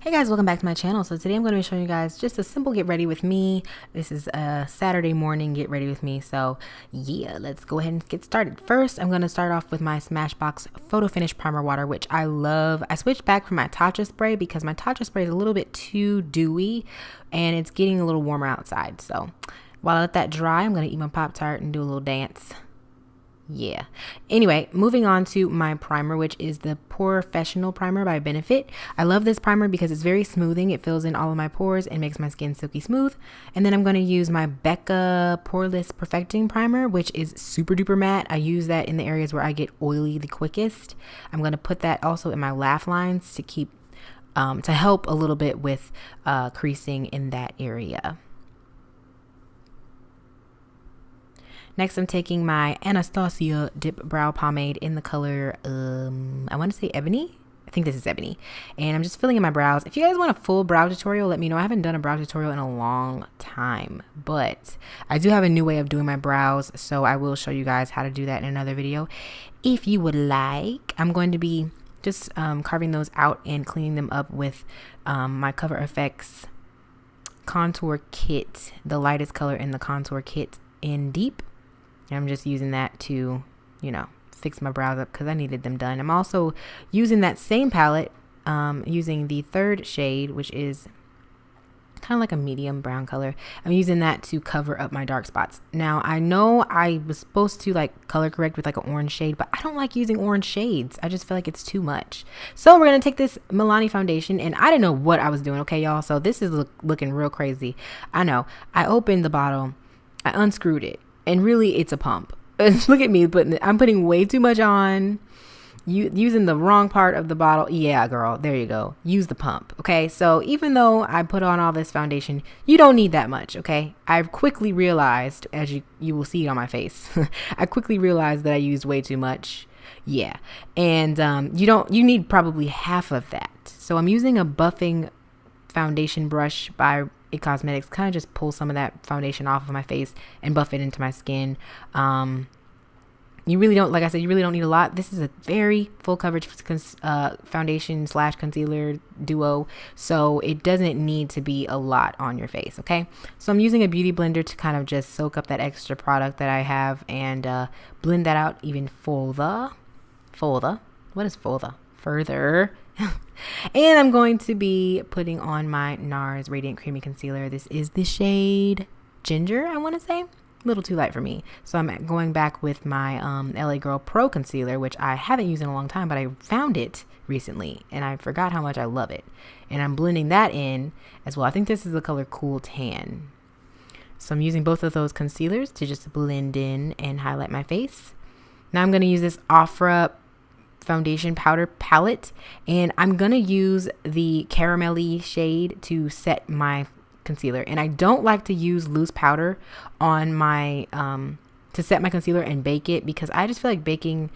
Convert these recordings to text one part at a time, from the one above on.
Hey guys, welcome back to my channel. So today I'm going to be showing you guys just a simple get ready with me. This is a Saturday morning get ready with me. So yeah, let's go ahead and get started. First, I'm going to start off with my Smashbox Photofinish Primer Water, which I love. I switched back from my Tatcha spray because my Tatcha spray is a little bit too dewy and it's getting a little warmer outside. So while I let that dry, I'm going to eat my Pop-Tart and do a little dance. Yeah. Anyway, moving on to my primer, which is the Porefessional primer by Benefit. I love this primer because it's very smoothing. It fills in all of my pores and makes my skin silky smooth. And then I'm going to use my BECCA Poreless Perfecting primer, which is super duper matte. I use that in the areas where I get oily the quickest. I'm going to put that also in my laugh lines to keep to help a little bit with creasing in that area. Next, I'm taking my Anastasia Dip Brow Pomade in the color, I want to say Ebony. I think this is Ebony. And I'm just filling in my brows. If you guys want a full brow tutorial, let me know. I haven't done a brow tutorial in a long time, but I do have a new way of doing my brows, so I will show you guys how to do that in another video if you would like. I'm going to be just carving those out and cleaning them up with my CoverFX contour kit, the lightest color in the contour kit in Deep. I'm just using that to, you know, fix my brows up because I needed them done. I'm also using that same palette, using the third shade, which is kind of like a medium brown color. I'm using that to cover up my dark spots. Now, I know I was supposed to like color correct with like an orange shade, but I don't like using orange shades. I just feel like it's too much. So we're going to take this Milani foundation, and I didn't know what I was doing. Okay, y'all. So this is looking real crazy. I know. I opened the bottle. I unscrewed it. And really, it's a pump. Look at me, I'm putting way too much on. Using the wrong part of the bottle. Yeah, girl, there you go. Use the pump, okay? So even though I put on all this foundation, you don't need that much, okay? I've quickly realized, as you will see on my face, I quickly realized that I used way too much. Yeah, and you need probably half of that. So I'm using a buffing foundation brush by Cosmetics, kind of just pull some of that foundation off of my face and buff it into my skin. You really don't, like I said, you really don't need a lot. This is a very full coverage foundation / concealer duo, so it doesn't need to be a lot on your face, okay? So I'm using a beauty blender to kind of just soak up that extra product that I have and blend that out even further. What is further? Further. And I'm going to be putting on my Nars Radiant Creamy Concealer. This is the shade Ginger, I want to say. A little too light for me. So I'm going back with my LA Girl Pro Concealer, which I haven't used in a long time, but I found it recently, and I forgot how much I love it. And I'm blending that in as well. I think this is the color Cool Tan. So I'm using both of those concealers to just blend in and highlight my face. Now I'm going to use this OFRA foundation powder palette, and I'm gonna use the caramelly shade to set my concealer. And I don't like to use loose powder on my to set my concealer and bake it, because I just feel like baking,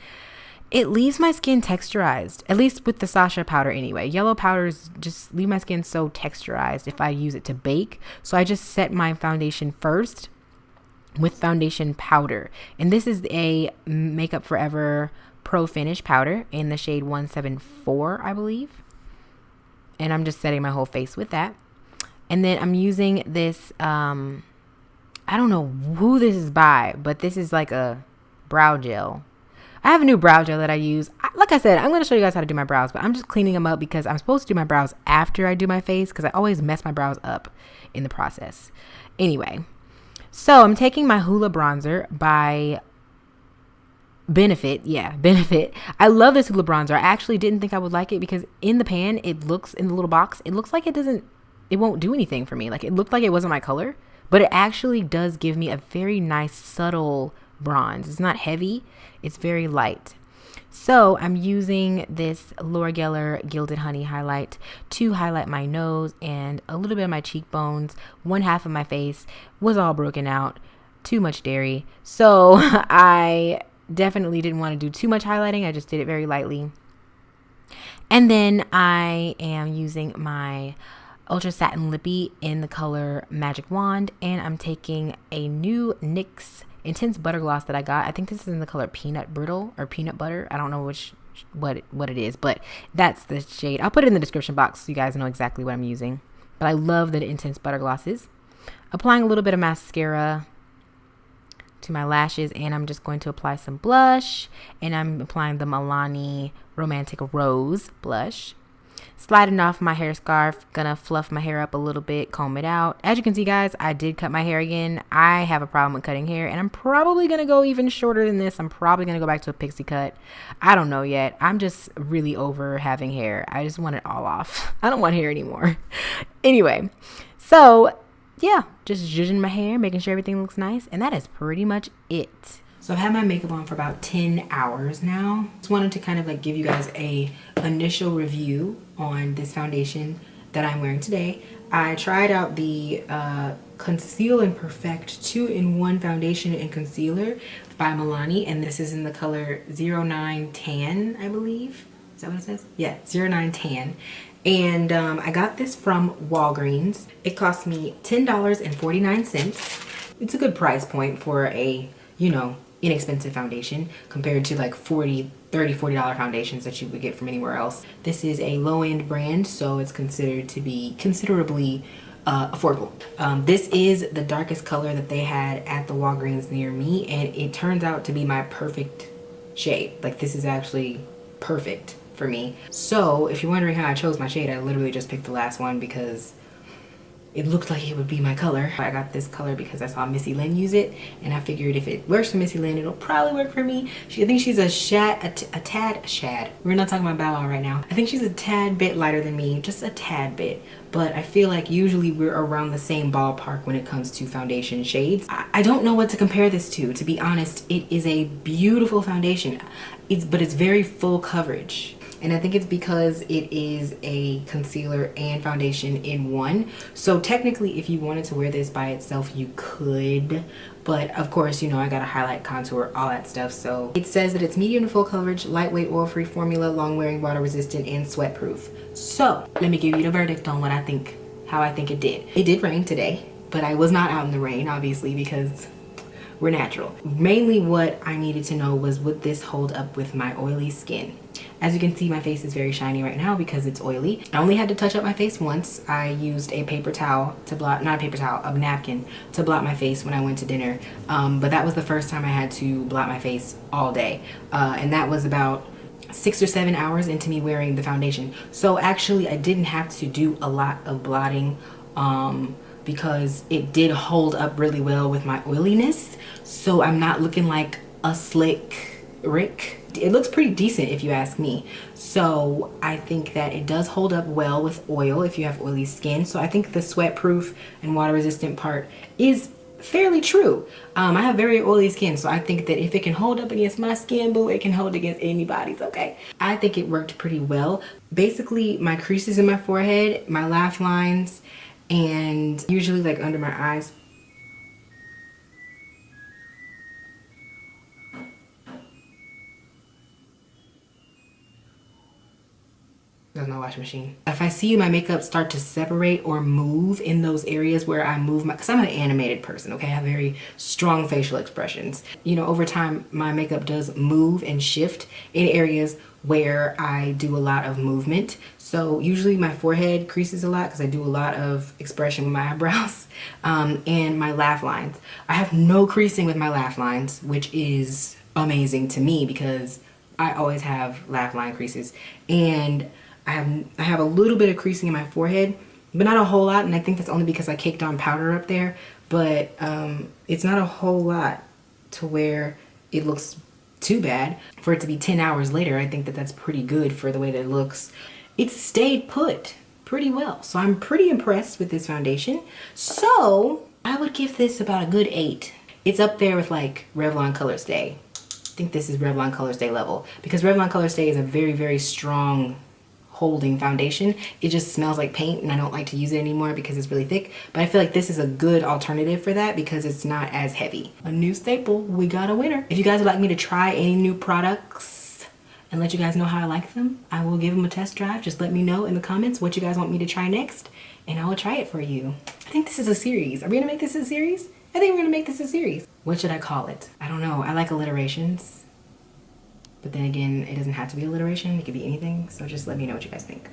it leaves my skin texturized, at least with the Sasha powder anyway. Yellow powders just leave my skin so texturized if I use it to bake. So I just set my foundation first with foundation powder, and this is a Makeup Forever Pro Finish powder in the shade 174, I believe. And I'm just setting my whole face with that. And then I'm using this, I don't know who this is by, but this is like a brow gel. I have a new brow gel that I use. Like I said, I'm going to show you guys how to do my brows, but I'm just cleaning them up because I'm supposed to do my brows after I do my face, because I always mess my brows up in the process. Anyway, so I'm taking my Hoola bronzer by Benefit. Yeah, Benefit. I love this Hoola bronzer. I actually didn't think I would like it because in the pan, it looks, in the little box, it looks like it won't do anything for me. Like, it looked like it wasn't my color, but it actually does give me a very nice subtle bronze. It's not heavy, it's very light. So I'm using this Laura Geller Gilded Honey highlight to highlight my nose and a little bit of my cheekbones. One half of my face was all broken out, too much dairy. So I definitely didn't want to do too much highlighting. I just did it very lightly. And then I am using my Ultra Satin Lippy in the color Magic Wand, and I'm taking a new NYX Intense Butter Gloss that I got. I think this is in the color Peanut Brittle or Peanut Butter. I don't know which what it is, but that's the shade. I'll put it in the description box so you guys know exactly what I'm using. But I love the Intense Butter Glosses. Applying a little bit of mascara to my lashes, and I'm just going to apply some blush, and I'm applying the Milani Romantic Rose blush. Sliding off my hair scarf, gonna fluff my hair up a little bit, comb it out. As you can see, guys, I did cut my hair again. I have a problem with cutting hair, and I'm probably gonna go even shorter than this. I'm probably gonna go back to a pixie cut. I don't know yet. I'm just really over having hair. I just want it all off. I don't want hair anymore. Anyway, so yeah, just zhuzhing my hair, making sure everything looks nice, and that is pretty much it. So I've had my makeup on for about 10 hours now. Just wanted to kind of like give you guys a initial review on this foundation that I'm wearing today. I tried out the Conceal and Perfect 2-in-1 foundation and concealer by Milani, and this is in the color 09 Tan, I believe. Is that what it says? Yeah, 09 Tan. And I got this from Walgreens. It cost me $10.49. It's a good price point for a, you know, inexpensive foundation compared to like $30, $40 foundations that you would get from anywhere else. This is a low-end brand, so it's considered to be considerably affordable. This is the darkest color that they had at the Walgreens near me, and it turns out to be my perfect shade. Like, this is actually perfect for me. So if you're wondering how I chose my shade, I literally just picked the last one because it looked like it would be my color. I got this color because I saw Missy Lynn use it, and I figured if it works for Missy Lynn, it'll probably work for me. I think she's a tad shad. We're not talking about Bow Wow right now. I think she's a tad bit lighter than me, just a tad bit. But I feel like usually we're around the same ballpark when it comes to foundation shades. I don't know what to compare this to be honest. It is a beautiful foundation, but it's very full coverage. And I think it's because it is a concealer and foundation in one. So technically, if you wanted to wear this by itself, you could. But of course, you know, I gotta highlight, contour, all that stuff. So it says that it's medium to full coverage, lightweight, oil-free formula, long-wearing, water-resistant, and sweat-proof. So let me give you the verdict on what I think, how I think it did. It did rain today, but I was not out in the rain, obviously, because we're natural. Mainly what I needed to know was, would this hold up with my oily skin? As you can see, my face is very shiny right now because it's oily. I only had to touch up my face once. I used a paper towel to blot, not a paper towel, a napkin to blot my face when I went to dinner. But that was the first time I had to blot my face all day. And that was about 6 or 7 hours into me wearing the foundation. So actually, I didn't have to do a lot of blotting because it did hold up really well with my oiliness. So I'm not looking like a slick Rick. It looks pretty decent if you ask me. So I think that it does hold up well with oil if you have oily skin. So I think the sweat proof and water resistant part is fairly true. I have very oily skin, so I think that if it can hold up against my skin, boo, it can hold against anybody's, okay? I think it worked pretty well. Basically, my creases in my forehead, my laugh lines, and usually like under my eyes, there's no washing machine. If I see my makeup start to separate or move in those areas where I move my, because I'm an animated person, okay? I have very strong facial expressions. You know, over time, my makeup does move and shift in areas where I do a lot of movement. So usually my forehead creases a lot because I do a lot of expression with my eyebrows, and my laugh lines. I have no creasing with my laugh lines, which is amazing to me because I always have laugh line creases. And I have a little bit of creasing in my forehead, but not a whole lot, and I think that's only because I caked on powder up there. But it's not a whole lot to where it looks too bad. For it to be 10 hours later, I think that that's pretty good for the way that it looks. It stayed put pretty well, so I'm pretty impressed with this foundation. So I would give this about a good 8. It's up there with like Revlon Colorstay. I think this is Revlon Colorstay level, because Revlon Colorstay is a very, very strong holding foundation. It just smells like paint, and I don't like to use it anymore because it's really thick. But I feel like this is a good alternative for that because it's not as heavy. A new staple, we got a winner. If you guys would like me to try any new products and let you guys know how I like them, I will give them a test drive. Just let me know in the comments what you guys want me to try next, and I will try it for you. I think this is a series. Are we gonna make this a series? I think we're gonna make this a series. What should I call it? I don't know. I like alliterations. But then again, it doesn't have to be alliteration. It could be anything. So just let me know what you guys think.